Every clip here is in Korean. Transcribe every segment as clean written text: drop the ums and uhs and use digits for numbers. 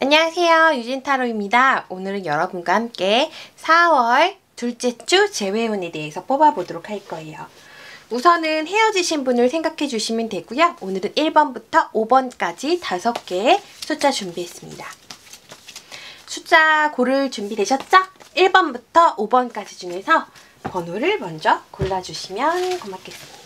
안녕하세요, 유진타로입니다. 오늘은 여러분과 함께 4월 둘째 주 재회운에 대해서 뽑아보도록 할 거예요. 우선은 헤어지신 분을 생각해 주시면 되고요. 오늘은 1번부터 5번까지 5개의 숫자 준비했습니다. 숫자 고를 준비되셨죠? 1번부터 5번까지 중에서 번호를 먼저 골라주시면 고맙겠습니다.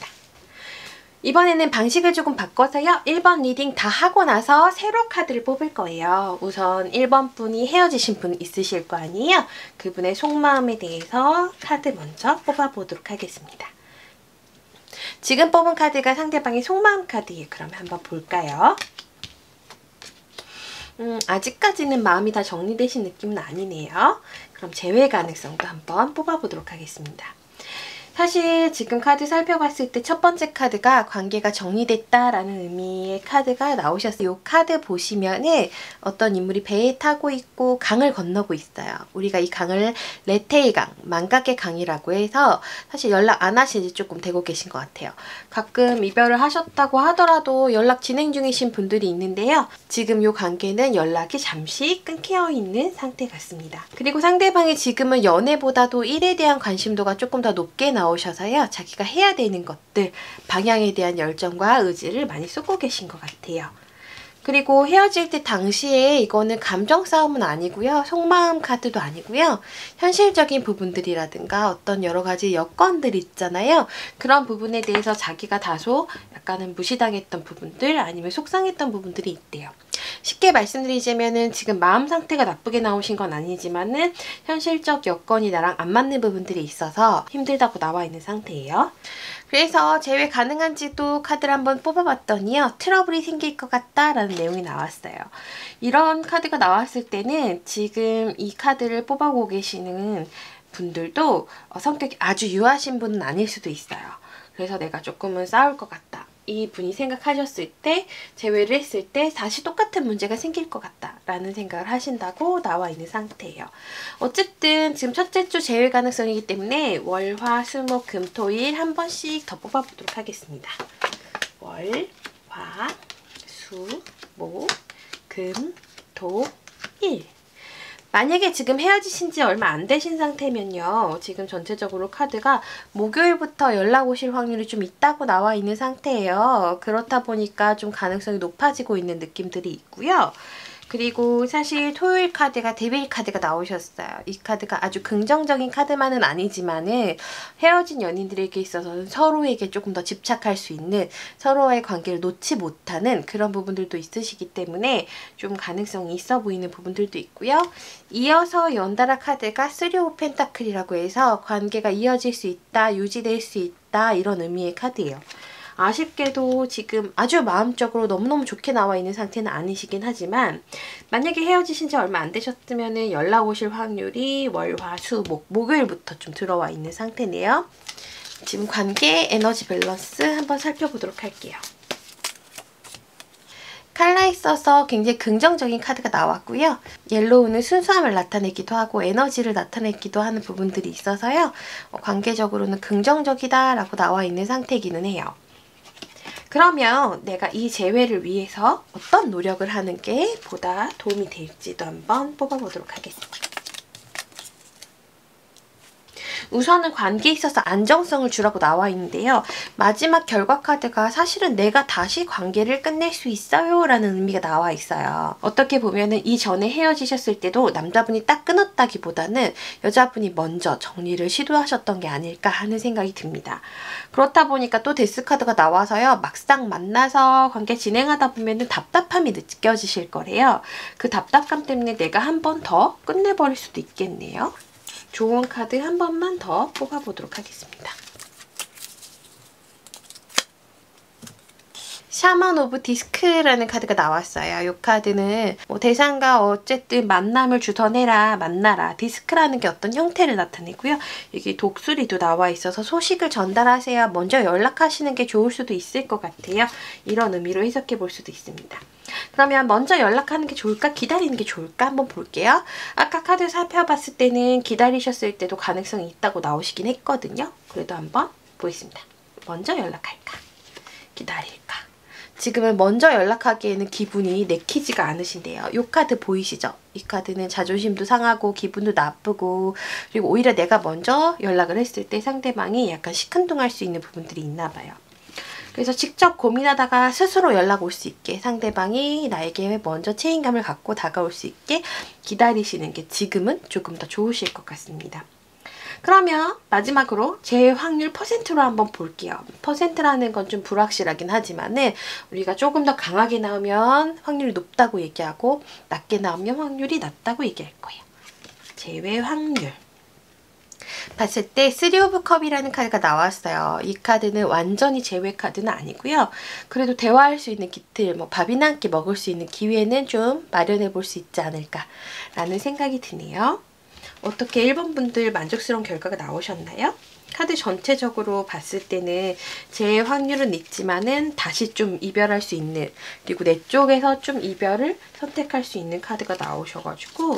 이번에는 방식을 조금 바꿔서요. 1번 리딩 다 하고 나서 새로 카드를 뽑을 거예요. 우선 1번 분이 헤어지신 분 있으실 거 아니에요? 그분의 속마음에 대해서 카드 먼저 뽑아보도록 하겠습니다. 지금 뽑은 카드가 상대방의 속마음 카드예요. 그러면 한번 볼까요? 아직까지는 마음이 다 정리되신 느낌은 아니네요. 그럼 재회 가능성도 한번 뽑아보도록 하겠습니다. 사실 지금 카드 살펴봤을 때 첫 번째 카드가 관계가 정리됐다라는 의미의 카드가 나오셨어요. 이 카드 보시면은 어떤 인물이 배에 타고 있고 강을 건너고 있어요. 우리가 이 강을 레테이 강, 망각의 강이라고 해서 사실 연락 안 하신 지 조금 되고 계신 것 같아요. 가끔 이별을 하셨다고 하더라도 연락 진행 중이신 분들이 있는데요. 지금 이 관계는 연락이 잠시 끊겨 있는 상태 같습니다. 그리고 상대방이 지금은 연애보다도 일에 대한 관심도가 조금 더 높게 나오셔서요. 자기가 해야 되는 것들, 방향에 대한 열정과 의지를 많이 쏟고 계신 것 같아요. 그리고 헤어질 때 당시에 이거는 감정 싸움은 아니고요. 속마음 카드도 아니고요. 현실적인 부분들이라든가 어떤 여러 가지 여건들 있잖아요. 그런 부분에 대해서 자기가 다소 약간은 무시당했던 부분들 아니면 속상했던 부분들이 있대요. 쉽게 말씀드리자면은 지금 마음 상태가 나쁘게 나오신 건 아니지만은 현실적 여건이 나랑 안 맞는 부분들이 있어서 힘들다고 나와 있는 상태예요. 그래서 재회 가능한지도 카드를 한번 뽑아봤더니요. 트러블이 생길 것 같다라는 내용이 나왔어요. 이런 카드가 나왔을 때는 지금 이 카드를 뽑아보고 계시는 분들도 성격이 아주 유하신 분은 아닐 수도 있어요. 그래서 내가 조금은 싸울 것 같다. 이 분이 생각하셨을 때 재회를 했을 때 다시 똑같은 문제가 생길 것 같다 라는 생각을 하신다고 나와 있는 상태예요. 어쨌든 지금 첫째 주 재회 가능성이기 때문에 월, 화, 수, 목, 금, 토, 일 한 번씩 더 뽑아보도록 하겠습니다. 월, 화, 수, 목, 금, 토, 일. 만약에 지금 헤어지신 지 얼마 안 되신 상태면요. 지금 전체적으로 카드가 목요일부터 연락 오실 확률이 좀 있다고 나와 있는 상태예요. 그렇다 보니까 좀 가능성이 높아지고 있는 느낌들이 있고요. 그리고 사실 토요일 카드가 데빌 카드가 나오셨어요. 이 카드가 아주 긍정적인 카드만은 아니지만은 헤어진 연인들에게 있어서는 서로에게 조금 더 집착할 수 있는 서로의 관계를 놓지 못하는 그런 부분들도 있으시기 때문에 좀 가능성이 있어 보이는 부분들도 있고요. 이어서 연달아 카드가 3 오브 펜타클이라고 해서 관계가 이어질 수 있다, 유지될 수 있다 이런 의미의 카드예요. 아쉽게도 지금 아주 마음적으로 너무너무 좋게 나와 있는 상태는 아니시긴 하지만 만약에 헤어지신 지 얼마 안 되셨으면 연락 오실 확률이 월, 화, 수, 목요일부터 좀 들어와 있는 상태네요. 지금 관계 에너지 밸런스 한번 살펴보도록 할게요. 칼라에 써서 굉장히 긍정적인 카드가 나왔고요. 옐로우는 순수함을 나타내기도 하고 에너지를 나타내기도 하는 부분들이 있어서요. 관계적으로는 긍정적이다 라고 나와 있는 상태이기는 해요. 그러면 내가 이 재회를 위해서 어떤 노력을 하는 게 보다 도움이 될지도 한번 뽑아보도록 하겠습니다. 우선은 관계에 있어서 안정성을 주라고 나와 있는데요. 마지막 결과 카드가 사실은 내가 다시 관계를 끝낼 수 있어요 라는 의미가 나와 있어요. 어떻게 보면은 이전에 헤어지셨을 때도 남자분이 딱 끊었다기보다는 여자분이 먼저 정리를 시도하셨던 게 아닐까 하는 생각이 듭니다. 그렇다 보니까 또 데스 카드가 나와서요. 막상 만나서 관계 진행하다 보면은 답답함이 느껴지실 거래요. 그 답답감 때문에 내가 한 번 더 끝내버릴 수도 있겠네요. 좋은 카드 한 번만 더 뽑아보도록 하겠습니다. 샤먼 오브 디스크라는 카드가 나왔어요. 이 카드는 대상과 어쨌든 만남을 주선해라, 만나라. 디스크라는 게 어떤 형태를 나타내고요. 여기 독수리도 나와 있어서 소식을 전달하세요. 먼저 연락하시는 게 좋을 수도 있을 것 같아요. 이런 의미로 해석해 볼 수도 있습니다. 그러면 먼저 연락하는 게 좋을까? 기다리는 게 좋을까? 한번 볼게요. 아까 카드 살펴봤을 때는 기다리셨을 때도 가능성이 있다고 나오시긴 했거든요. 그래도 한번 보겠습니다. 먼저 연락할까? 기다릴까? 지금은 먼저 연락하기에는 기분이 내키지가 않으신데요. 이 카드 보이시죠? 이 카드는 자존심도 상하고 기분도 나쁘고 그리고 오히려 내가 먼저 연락을 했을 때 상대방이 약간 시큰둥할 수 있는 부분들이 있나 봐요. 그래서 직접 고민하다가 스스로 연락 올 수 있게 상대방이 나에게 먼저 책임감을 갖고 다가올 수 있게 기다리시는 게 지금은 조금 더 좋으실 것 같습니다. 그러면 마지막으로 제 확률 퍼센트로 한번 볼게요. 퍼센트라는 건 좀 불확실하긴 하지만은 우리가 조금 더 강하게 나오면 확률이 높다고 얘기하고 낮게 나오면 확률이 낮다고 얘기할 거예요. 제외 확률. 봤을 때 3 오브 컵이라는 카드가 나왔어요. 이 카드는 완전히 제외 카드는 아니고요. 그래도 대화할 수 있는 기틀, 뭐 밥이나 함께 먹을 수 있는 기회는 좀 마련해 볼 수 있지 않을까라는 생각이 드네요. 어떻게 1번 분들 만족스러운 결과가 나오셨나요? 카드 전체적으로 봤을 때는 제 확률은 있지만은 다시 좀 이별할 수 있는, 그리고 내 쪽에서 좀 이별을 선택할 수 있는 카드가 나오셔가지고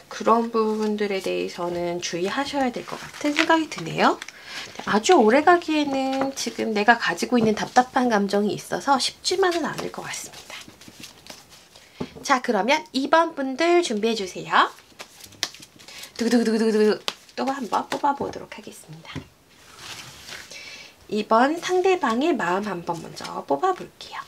그런 부분들에 대해서는 주의하셔야 될 것 같은 생각이 드네요. 아주 오래 가기에는 지금 내가 가지고 있는 답답한 감정이 있어서 쉽지만은 않을 것 같습니다. 자, 그러면 2번 분들 준비해주세요. 두구두구두구두구 또 한번 뽑아보도록 하겠습니다. 2번 상대방의 마음 한번 먼저 뽑아볼게요.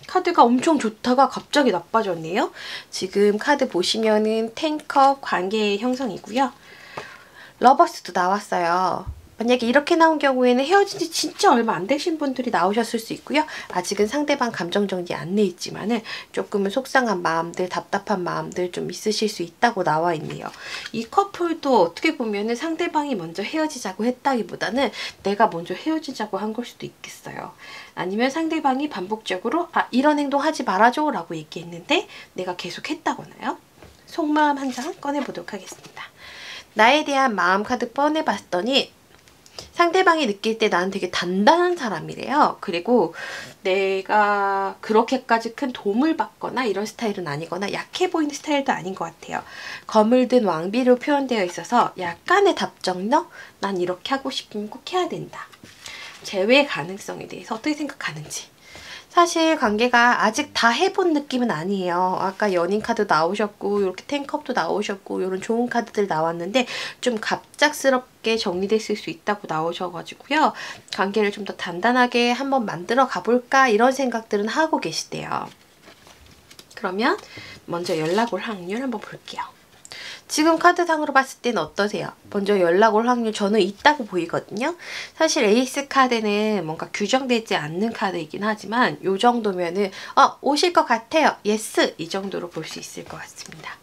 카드가 엄청 좋다가 갑자기 나빠졌네요. 지금 카드 보시면은 10컵 관계의 형성이고요. 러버스도 나왔어요. 만약에 이렇게 나온 경우에는 헤어진 지 진짜 얼마 안 되신 분들이 나오셨을 수 있고요. 아직은 상대방 감정 정리 안 돼 있지만은 조금은 속상한 마음들, 답답한 마음들 좀 있으실 수 있다고 나와 있네요. 이 커플도 어떻게 보면은 상대방이 먼저 헤어지자고 했다기보다는 내가 먼저 헤어지자고 한 걸 수도 있겠어요. 아니면 상대방이 반복적으로 이런 행동 하지 말아줘 라고 얘기했는데 내가 계속 했다거나요. 속마음 한 장 꺼내보도록 하겠습니다. 나에 대한 마음 카드 꺼내봤더니 상대방이 느낄 때 나는 되게 단단한 사람이래요. 그리고 내가 그렇게까지 큰 도움을 받거나 이런 스타일은 아니거나 약해 보이는 스타일도 아닌 것 같아요. 검을 든 왕비로 표현되어 있어서 약간의 답정너? 난 이렇게 하고 싶으면 꼭 해야 된다. 제외 가능성에 대해서 어떻게 생각하는지. 사실 관계가 아직 다 해본 느낌은 아니에요. 아까 연인 카드 나오셨고 이렇게 10컵도 나오셨고 이런 좋은 카드들 나왔는데 좀 갑작스럽게 정리됐을 수 있다고 나오셔가지고요. 관계를 좀 더 단단하게 한번 만들어 가볼까 이런 생각들은 하고 계시대요. 그러면 먼저 연락 올 확률 한번 볼게요. 지금 카드상으로 봤을 때는 어떠세요? 먼저 연락 올 확률 저는 있다고 보이거든요. 사실 에이스 카드는 뭔가 규정되지 않는 카드이긴 하지만 이 정도면은 오실 것 같아요. 예스! 이 정도로 볼 수 있을 것 같습니다.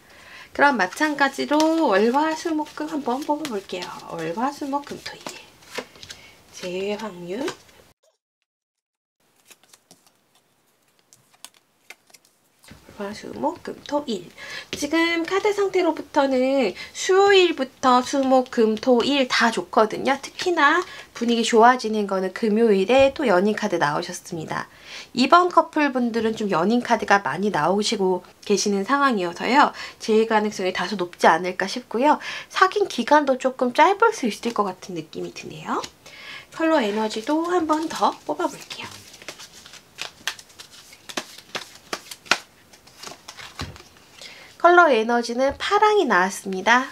그럼 마찬가지로 월화수목금 한번 뽑아볼게요. 월화수목금토일 제외 확률 수목금토일. 지금 카드 상태로부터는 수요일부터 수목금토일 다 좋거든요. 특히나 분위기 좋아지는 거는 금요일에 또 연인 카드 나오셨습니다. 이번 커플분들은 좀 연인 카드가 많이 나오시고 계시는 상황이어서요. 제외 가능성이 다소 높지 않을까 싶고요. 사귄 기간도 조금 짧을 수 있을 것 같은 느낌이 드네요. 컬러 에너지도 한 번 더 뽑아볼게요. 컬러 에너지는 파랑이 나왔습니다.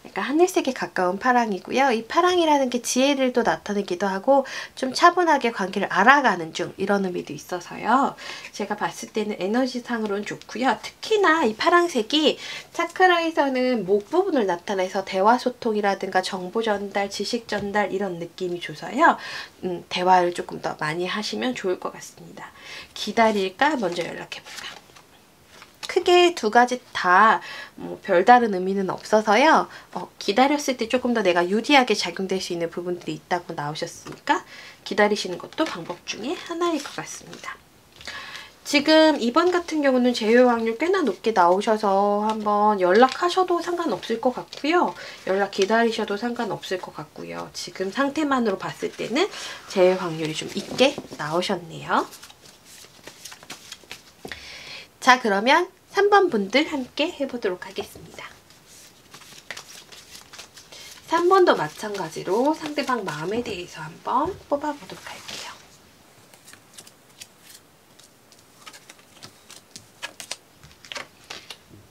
약간 하늘색에 가까운 파랑이고요. 이 파랑이라는 게 지혜를 또 나타내기도 하고 좀 차분하게 관계를 알아가는 중 이런 의미도 있어서요. 제가 봤을 때는 에너지상으로는 좋고요. 특히나 이 파랑색이 차크라에서는 목 부분을 나타내서 대화 소통이라든가 정보 전달, 지식 전달 이런 느낌이 줘서요. 대화를 조금 더 많이 하시면 좋을 것 같습니다. 기다릴까? 먼저 연락해볼까? 크게 두 가지 다 별다른 의미는 없어서요. 기다렸을 때 조금 더 내가 유리하게 작용될 수 있는 부분들이 있다고 나오셨으니까 기다리시는 것도 방법 중에 하나일 것 같습니다. 지금 2번 같은 경우는 제외 확률 꽤나 높게 나오셔서 한번 연락하셔도 상관없을 것 같고요. 연락 기다리셔도 상관없을 것 같고요. 지금 상태만으로 봤을 때는 제외 확률이 좀 있게 나오셨네요. 자, 그러면 3번 분들 함께 해보도록 하겠습니다. 한 번 더 마찬가지로 상대방 마음에 대해서 한번 뽑아보도록 할게요.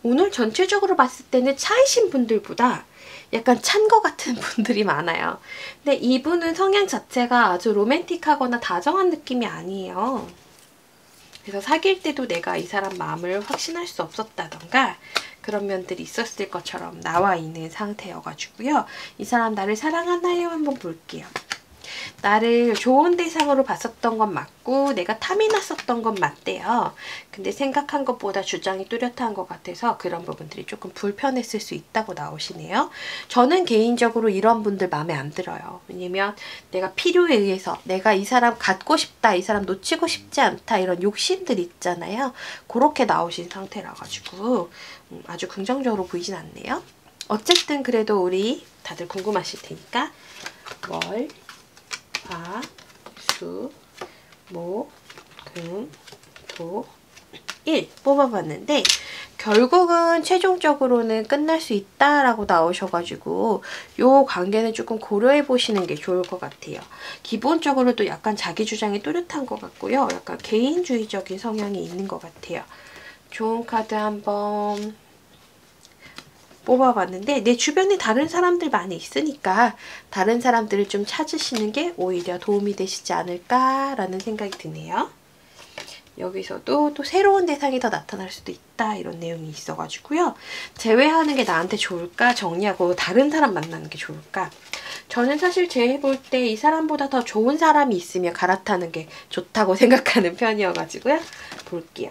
오늘 전체적으로 봤을 때는 차이신 분들보다 약간 찬 것 같은 분들이 많아요. 근데 이분은 성향 자체가 아주 로맨틱하거나 다정한 느낌이 아니에요. 그래서 사귈 때도 내가 이 사람 마음을 확신할 수 없었다던가 그런 면들이 있었을 것처럼 나와 있는 상태여가지고요. 이 사람 나를 사랑하나요? 한번 볼게요. 나를 좋은 대상으로 봤었던 건 맞고 내가 탐이 났었던 건 맞대요. 근데 생각한 것보다 주장이 뚜렷한 것 같아서 그런 부분들이 조금 불편했을 수 있다고 나오시네요. 저는 개인적으로 이런 분들 마음에 안 들어요. 왜냐면 내가 필요에 의해서 내가 이 사람 갖고 싶다, 이 사람 놓치고 싶지 않다 이런 욕심들 있잖아요. 그렇게 나오신 상태라 가지고 아주 긍정적으로 보이진 않네요. 어쨌든 그래도 우리 다들 궁금하실 테니까 월, 화, 수, 목, 금, 토, 일 뽑아봤는데 결국은 최종적으로는 끝날 수 있다라고 나오셔가지고 요 관계는 조금 고려해 보시는 게 좋을 것 같아요. 기본적으로도 약간 자기 주장이 뚜렷한 것 같고요. 약간 개인주의적인 성향이 있는 것 같아요. 좋은 카드 한번 뽑아봤는데 내 주변에 다른 사람들 많이 있으니까 다른 사람들을 좀 찾으시는 게 오히려 도움이 되시지 않을까라는 생각이 드네요. 여기서도 또 새로운 대상이 더 나타날 수도 있다 이런 내용이 있어가지고요. 제외하는 게 나한테 좋을까? 정리하고 다른 사람 만나는 게 좋을까? 저는 사실 제해볼 때 이 사람보다 더 좋은 사람이 있으면 갈아타는 게 좋다고 생각하는 편이어가지고요. 볼게요.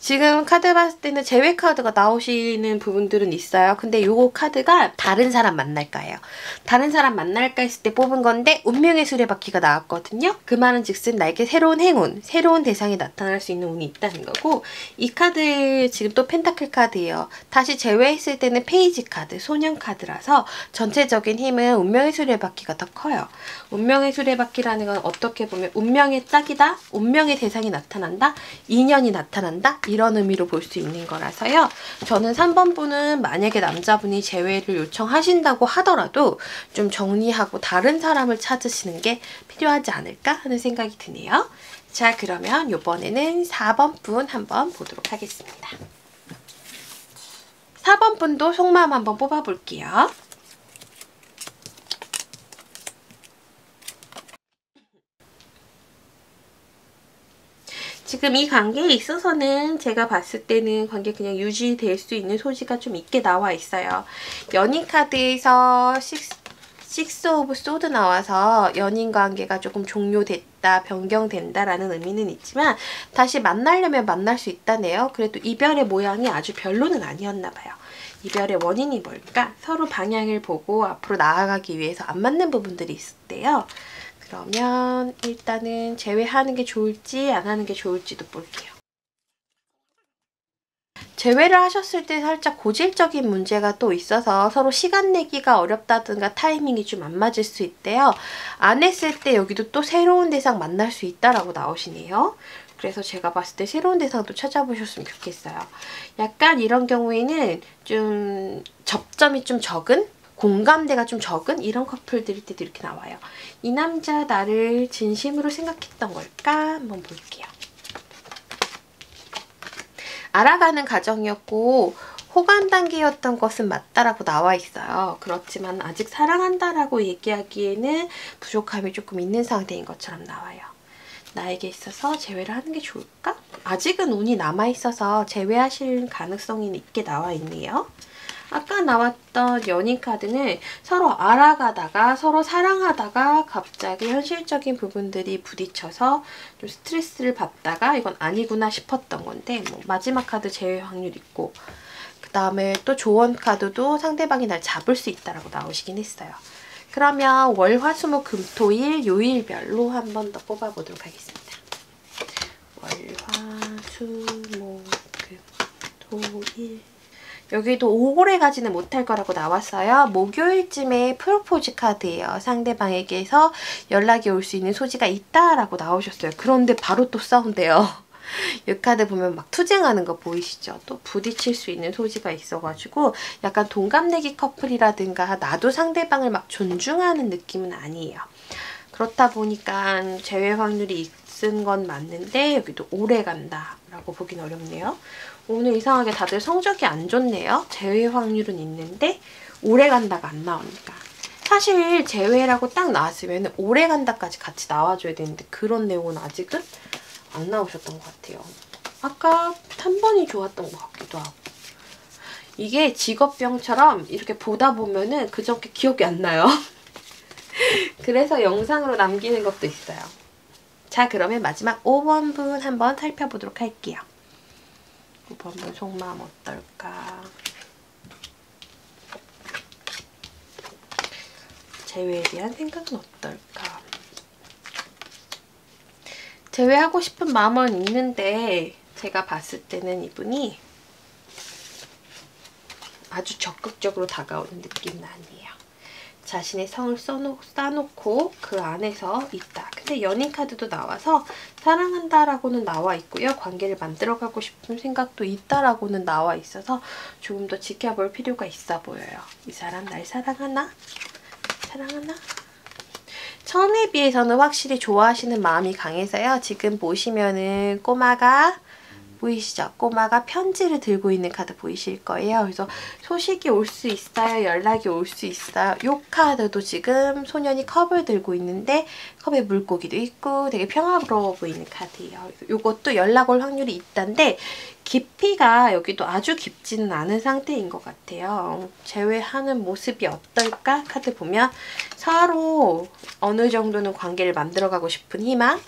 지금 카드 봤을 때는 제외 카드가 나오시는 부분들은 있어요. 근데 요 카드가 다른 사람 만날까예요. 다른 사람 만날까 했을 때 뽑은 건데 운명의 수레바퀴가 나왔거든요. 그 말은 즉슨 나에게 새로운 행운, 새로운 대상이 나타날 수 있는 운이 있다는 거고 이 카드 지금 또 펜타클 카드예요. 다시 제외했을 때는 페이지 카드, 소년 카드라서 전체적인 힘은 운명의 수레바퀴가 더 커요. 운명의 수레바퀴라는 건 어떻게 보면 운명의 짝이다, 운명의 대상이 나타난다, 인연이 나타난다 이런 의미로 볼 수 있는 거라서요. 저는 3번 분은 만약에 남자분이 재회를 요청하신다고 하더라도 좀 정리하고 다른 사람을 찾으시는 게 필요하지 않을까 하는 생각이 드네요. 자, 그러면 이번에는 4번 분 한번 보도록 하겠습니다. 4번 분도 속마음 한번 뽑아볼게요. 지금 이 관계에 있어서는 제가 봤을 때는 관계 그냥 유지될 수 있는 소지가 좀 있게 나와 있어요. 연인 카드에서 식스 오브 소드 나와서 연인 관계가 조금 종료됐다, 변경된다라는 의미는 있지만 다시 만나려면 만날 수 있다네요. 그래도 이별의 모양이 아주 별로는 아니었나 봐요. 이별의 원인이 뭘까? 서로 방향을 보고 앞으로 나아가기 위해서 안 맞는 부분들이 있었대요. 그러면 일단은 제외하는 게 좋을지 안 하는 게 좋을지도 볼게요. 제외를 하셨을 때 살짝 고질적인 문제가 또 있어서 서로 시간 내기가 어렵다든가 타이밍이 좀 안 맞을 수 있대요. 안 했을 때 여기도 또 새로운 대상 만날 수 있다라고 나오시네요. 그래서 제가 봤을 때 새로운 대상도 찾아보셨으면 좋겠어요. 약간 이런 경우에는 좀 접점이 좀 적은? 공감대가 좀 적은 이런 커플들일 때도 이렇게 나와요. 이 남자 나를 진심으로 생각했던 걸까? 한번 볼게요. 알아가는 과정이었고 호감 단계였던 것은 맞다라고 나와 있어요. 그렇지만 아직 사랑한다라고 얘기하기에는 부족함이 조금 있는 상태인 것처럼 나와요. 나에게 있어서 제외를 하는 게 좋을까? 아직은 운이 남아있어서 제외하실 가능성이 있게 나와 있네요. 아까 나왔던 연인 카드는 서로 알아가다가 서로 사랑하다가 갑자기 현실적인 부분들이 부딪혀서 좀 스트레스를 받다가 이건 아니구나 싶었던 건데 뭐 마지막 카드 제외 확률 있고 그 다음에 또 조언 카드도 상대방이 날 잡을 수 있다라고 나오시긴 했어요. 그러면 월, 화, 수, 목, 금, 토, 일 요일별로 한 번 더 뽑아보도록 하겠습니다. 월, 화, 수, 목, 금, 토, 일 여기도 오래 가지는 못할 거라고 나왔어요. 목요일쯤에 프로포즈 카드예요. 상대방에게서 연락이 올 수 있는 소지가 있다라고 나오셨어요. 그런데 바로 또 싸운대요. 이 카드 보면 막 투쟁하는 거 보이시죠? 또 부딪힐 수 있는 소지가 있어가지고 약간 동갑내기 커플이라든가 나도 상대방을 막 존중하는 느낌은 아니에요. 그렇다 보니까 재회 확률이 있은 건 맞는데 여기도 오래 간다 라고 보긴 어렵네요. 오늘 이상하게 다들 성적이 안 좋네요. 재회 확률은 있는데 오래 간다가 안 나오니까. 사실 재회라고 딱 나왔으면 오래 간다까지 같이 나와줘야 되는데 그런 내용은 아직은 안 나오셨던 것 같아요. 아까 3번이 좋았던 것 같기도 하고. 이게 직업병처럼 이렇게 보다 보면은 그저께 기억이 안 나요. 그래서 영상으로 남기는 것도 있어요. 자, 그러면 마지막 5번분 한번 살펴보도록 할게요. 5번분 속마음 어떨까? 재회에 대한 생각은 어떨까? 재회하고 싶은 마음은 있는데 제가 봤을 때는 이분이 아주 적극적으로 다가오는 느낌은 아니에요. 자신의 성을 쌓아놓고 그 안에서 있다. 근데 연인 카드도 나와서 사랑한다라고는 나와 있고요. 관계를 만들어가고 싶은 생각도 있다라고는 나와 있어서 조금 더 지켜볼 필요가 있어 보여요. 이 사람 날 사랑하나? 사랑하나? 처음에 비해서는 확실히 좋아하시는 마음이 강해서요. 지금 보시면은 꼬마가 보이시죠? 꼬마가 편지를 들고 있는 카드 보이실 거예요. 그래서 소식이 올 수 있어요. 연락이 올 수 있어요. 이 카드도 지금 소년이 컵을 들고 있는데 컵에 물고기도 있고 되게 평화로워 보이는 카드예요. 이것도 연락 올 확률이 있다는데 깊이가 여기도 아주 깊지는 않은 상태인 것 같아요. 재회하는 모습이 어떨까? 카드 보면 서로 어느 정도는 관계를 만들어가고 싶은 희망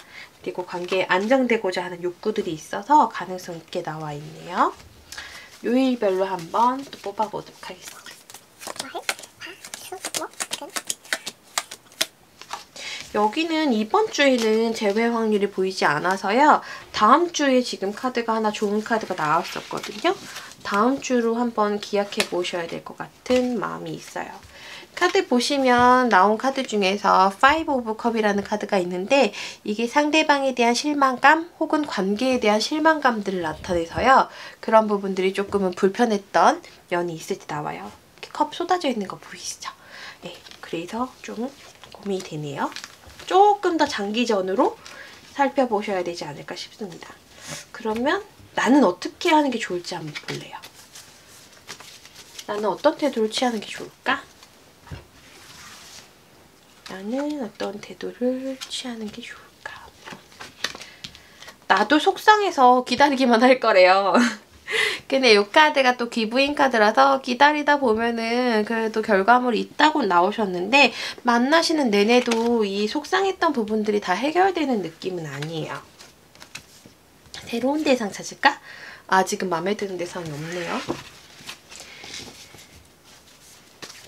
그리고 관계에 안정되고자 하는 욕구들이 있어서 가능성 있게 나와 있네요. 요일별로 한번 또 뽑아보도록 하겠습니다. 여기는 이번 주에는 재회 확률이 보이지 않아서요. 다음 주에 지금 카드가 하나 좋은 카드가 나왔었거든요. 다음 주로 한번 기약해 보셔야 될 것 같은 마음이 있어요. 카드 보시면 나온 카드 중에서 5 오브 컵이라는 카드가 있는데 이게 상대방에 대한 실망감 혹은 관계에 대한 실망감들을 나타내서요. 그런 부분들이 조금은 불편했던 면이 있을 때 나와요. 이렇게 컵 쏟아져 있는 거 보이시죠? 네, 그래서 좀 고민이 되네요. 조금 더 장기전으로 살펴보셔야 되지 않을까 싶습니다. 그러면 나는 어떻게 하는 게 좋을지 한번 볼래요. 나는 어떤 태도를 취하는 게 좋을까? 나는 어떤 태도를 취하는 게 좋을까? 나도 속상해서 기다리기만 할 거래요. 근데 이 카드가 또 기부인 카드라서 기다리다 보면은 그래도 결과물이 있다고 나오셨는데 만나시는 내내도 이 속상했던 부분들이 다 해결되는 느낌은 아니에요. 새로운 대상 찾을까? 아직은 마음에 드는 대상이 없네요.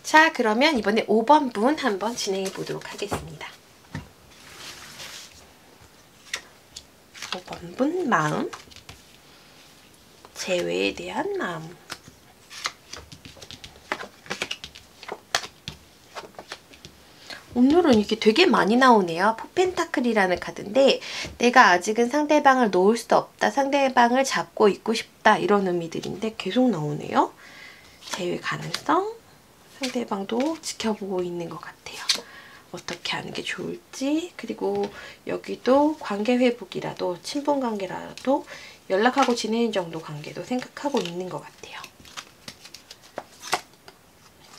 자, 그러면 이번에 5번 분 한번 진행해 보도록 하겠습니다. 5번 분 마음. 재회에 대한 마음. 오늘은 이게 되게 많이 나오네요. 포펜타클이라는 카드인데 내가 아직은 상대방을 놓을 수 없다. 상대방을 잡고 있고 싶다. 이런 의미들인데 계속 나오네요. 재회 가능성. 상대방도 지켜보고 있는 것 같아요. 어떻게 하는 게 좋을지. 그리고 여기도 관계 회복이라도 친분 관계라도 연락하고 지내는 정도 관계도 생각하고 있는 것 같아요.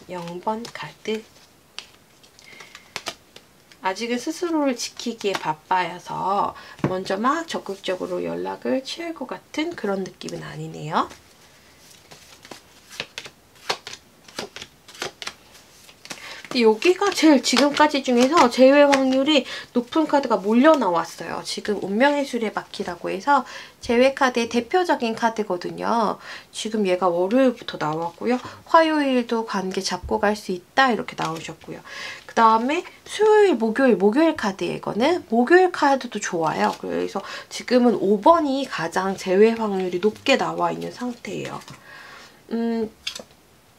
0번 카드. 아직은 스스로를 지키기에 바빠서 먼저 막 적극적으로 연락을 취할 것 같은 그런 느낌은 아니네요. 여기가 제일 지금까지 중에서 재회 확률이 높은 카드가 몰려 나왔어요. 지금 운명의 수레바퀴라고 해서 재회 카드의 대표적인 카드거든요. 지금 얘가 월요일부터 나왔고요. 화요일도 관계 잡고 갈 수 있다 이렇게 나오셨고요. 그 다음에 수요일, 목요일 카드에 이거는 목요일 카드도 좋아요. 그래서 지금은 5번이 가장 재회 확률이 높게 나와 있는 상태예요.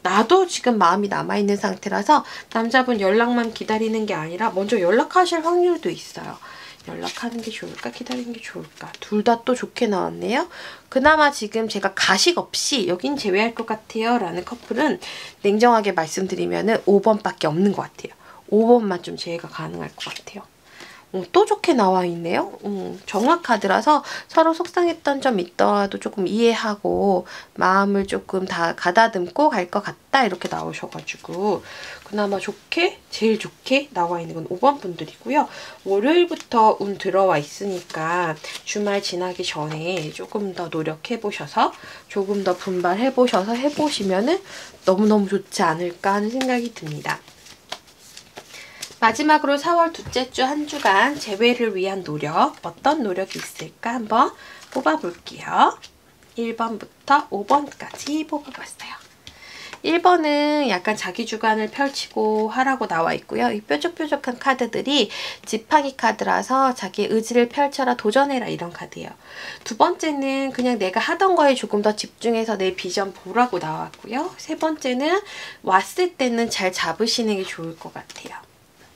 나도 지금 마음이 남아있는 상태라서 남자분 연락만 기다리는 게 아니라 먼저 연락하실 확률도 있어요. 연락하는 게 좋을까? 기다리는 게 좋을까? 둘 다 또 좋게 나왔네요. 그나마 지금 제가 가식 없이 여긴 제외할 것 같아요 라는 커플은 냉정하게 말씀드리면 5번밖에 없는 것 같아요. 5번만 좀 제외가 가능할 것 같아요. 또 좋게 나와 있네요. 정확하더라서 서로 속상했던 점 있더라도 조금 이해하고 마음을 조금 다 가다듬고 갈 것 같다 이렇게 나오셔가지고 그나마 좋게 제일 좋게 나와 있는 건 5번 분들이고요. 월요일부터 운 들어와 있으니까 주말 지나기 전에 조금 더 노력해보셔서 조금 더 분발해보셔서 해보시면은 너무너무 좋지 않을까 하는 생각이 듭니다. 마지막으로 4월 둘째 주 한 주간 재회를 위한 노력, 어떤 노력이 있을까 한번 뽑아볼게요. 1번부터 5번까지 뽑아봤어요. 1번은 약간 자기 주관을 펼치고 하라고 나와 있고요. 이 뾰족뾰족한 카드들이 지팡이 카드라서 자기의 의지를 펼쳐라, 도전해라 이런 카드예요. 두 번째는 그냥 내가 하던 거에 조금 더 집중해서 내 비전 보라고 나왔고요. 세 번째는 왔을 때는 잘 잡으시는 게 좋을 것 같아요.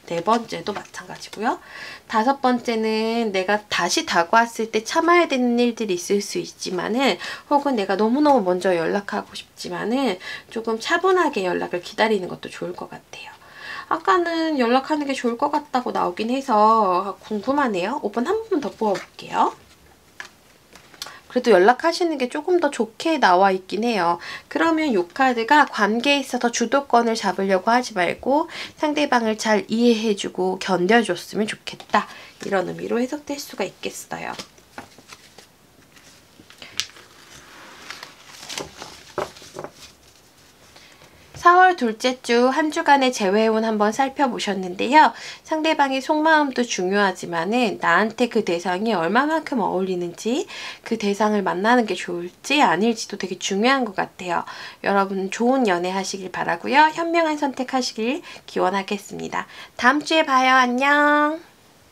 네 번째도 마찬가지고요. 다섯 번째는 내가 다시 다가왔을 때 참아야 되는 일들이 있을 수 있지만은 혹은 내가 너무너무 먼저 연락하고 싶지만은 조금 차분하게 연락을 기다리는 것도 좋을 것 같아요. 아까는 연락하는 게 좋을 것 같다고 나오긴 해서 궁금하네요. 5번 한 번만 더 뽑아볼게요. 그래도 연락하시는 게 조금 더 좋게 나와 있긴 해요. 그러면 이 카드가 관계에 있어서 주도권을 잡으려고 하지 말고 상대방을 잘 이해해주고 견뎌줬으면 좋겠다. 이런 의미로 해석될 수가 있겠어요. 4월 둘째 주 한 주간의 재회운 한번 살펴보셨는데요. 상대방의 속마음도 중요하지만은 나한테 그 대상이 얼마만큼 어울리는지, 그 대상을 만나는 게 좋을지 아닐지도 되게 중요한 것 같아요. 여러분 좋은 연애 하시길 바라고요. 현명한 선택하시길 기원하겠습니다. 다음 주에 봐요. 안녕.